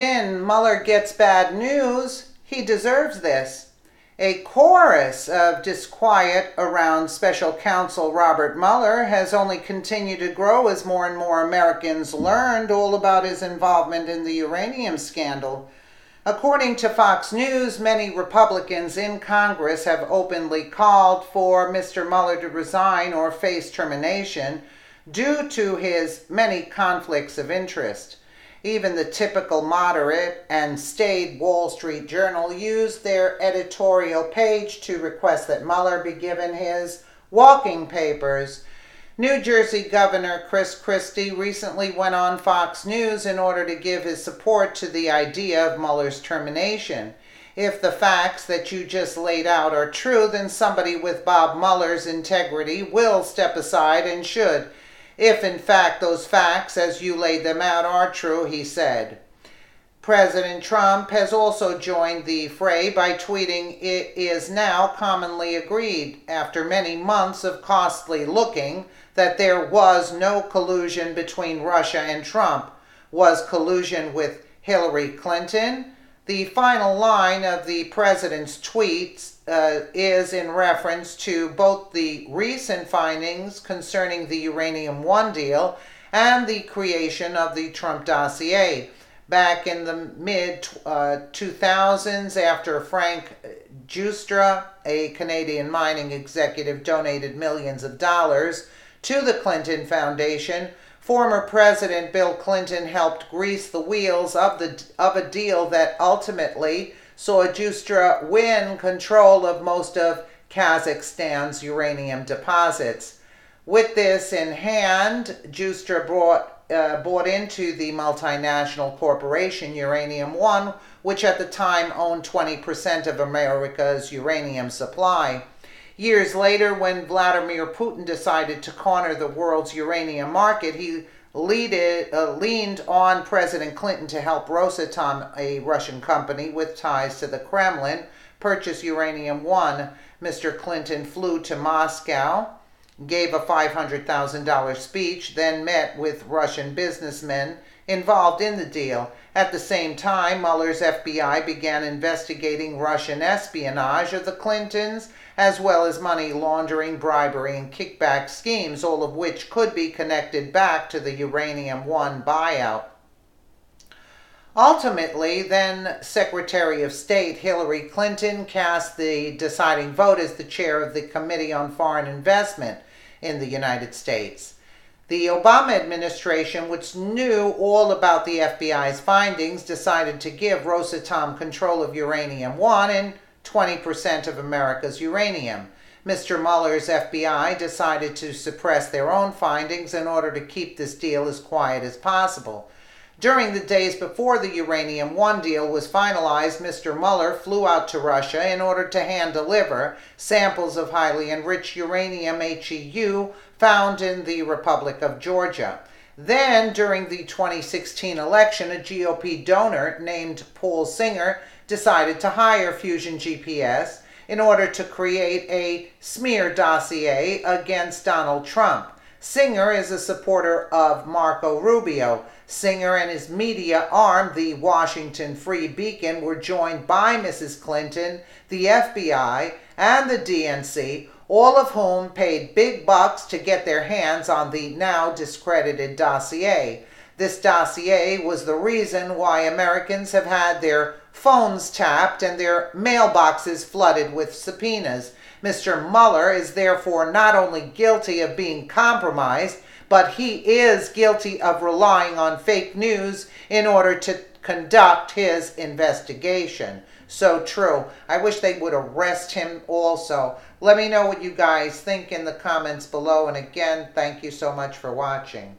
Mueller gets bad news. He deserves this. A chorus of disquiet around special counsel Robert Mueller has only continued to grow as more and more Americans learned all about his involvement in the uranium scandal. According to Fox News, many Republicans in Congress have openly called for Mr. Mueller to resign or face termination due to his many conflicts of interest. Even the typical moderate and staid Wall Street Journal used their editorial page to request that Mueller be given his walking papers. New Jersey Governor Chris Christie recently went on Fox News in order to give his support to the idea of Mueller's termination. If the facts that you just laid out are true, then somebody with Bob Mueller's integrity will step aside and should. If in fact those facts, as you laid them out, are true, he said. President Trump has also joined the fray by tweeting, "It is now commonly agreed, after many months of costly looking, that there was no collusion between Russia and Trump. Was collusion with Hillary Clinton?" The final line of the president's tweets is in reference to both the recent findings concerning the Uranium One deal and the creation of the Trump dossier. Back in the mid-2000s, after Frank Giustra, a Canadian mining executive, donated millions of dollars to the Clinton Foundation, former President Bill Clinton helped grease the wheels of a deal that ultimately saw Giustra win control of most of Kazakhstan's uranium deposits. With this in hand, Giustra bought into the multinational corporation Uranium One, which at the time owned 20% of America's uranium supply. Years later, when Vladimir Putin decided to corner the world's uranium market, he leaned on President Clinton to help Rosatom, a Russian company with ties to the Kremlin, purchase Uranium One. Mr. Clinton flew to Moscow, gave a $500,000 speech, then met with Russian businessmen involved in the deal. At the same time, Mueller's FBI began investigating Russian espionage of the Clintons, as well as money laundering, bribery, and kickback schemes, all of which could be connected back to the Uranium One buyout. Ultimately, then Secretary of State Hillary Clinton cast the deciding vote as the chair of the Committee on Foreign Investment in the United States. The Obama administration, which knew all about the FBI's findings, decided to give Rosatom control of Uranium One and 20% of America's uranium. Mr. Mueller's FBI decided to suppress their own findings in order to keep this deal as quiet as possible. During the days before the Uranium One deal was finalized, Mr. Mueller flew out to Russia in order to hand-deliver samples of highly enriched uranium HEU found in the Republic of Georgia. Then, during the 2016 election, a GOP donor named Paul Singer decided to hire Fusion GPS in order to create a smear dossier against Donald Trump. Singer is a supporter of Marco Rubio. Singer and his media arm, the Washington Free Beacon, were joined by Mrs. Clinton, the FBI, and the DNC, all of whom paid big bucks to get their hands on the now discredited dossier. This dossier was the reason why Americans have had their phones tapped and their mailboxes flooded with subpoenas. Mr. Mueller is therefore not only guilty of being compromised, but he is guilty of relying on fake news in order to conduct his investigation. So true. I wish they would arrest him also. Let me know what you guys think in the comments below. And again, thank you so much for watching.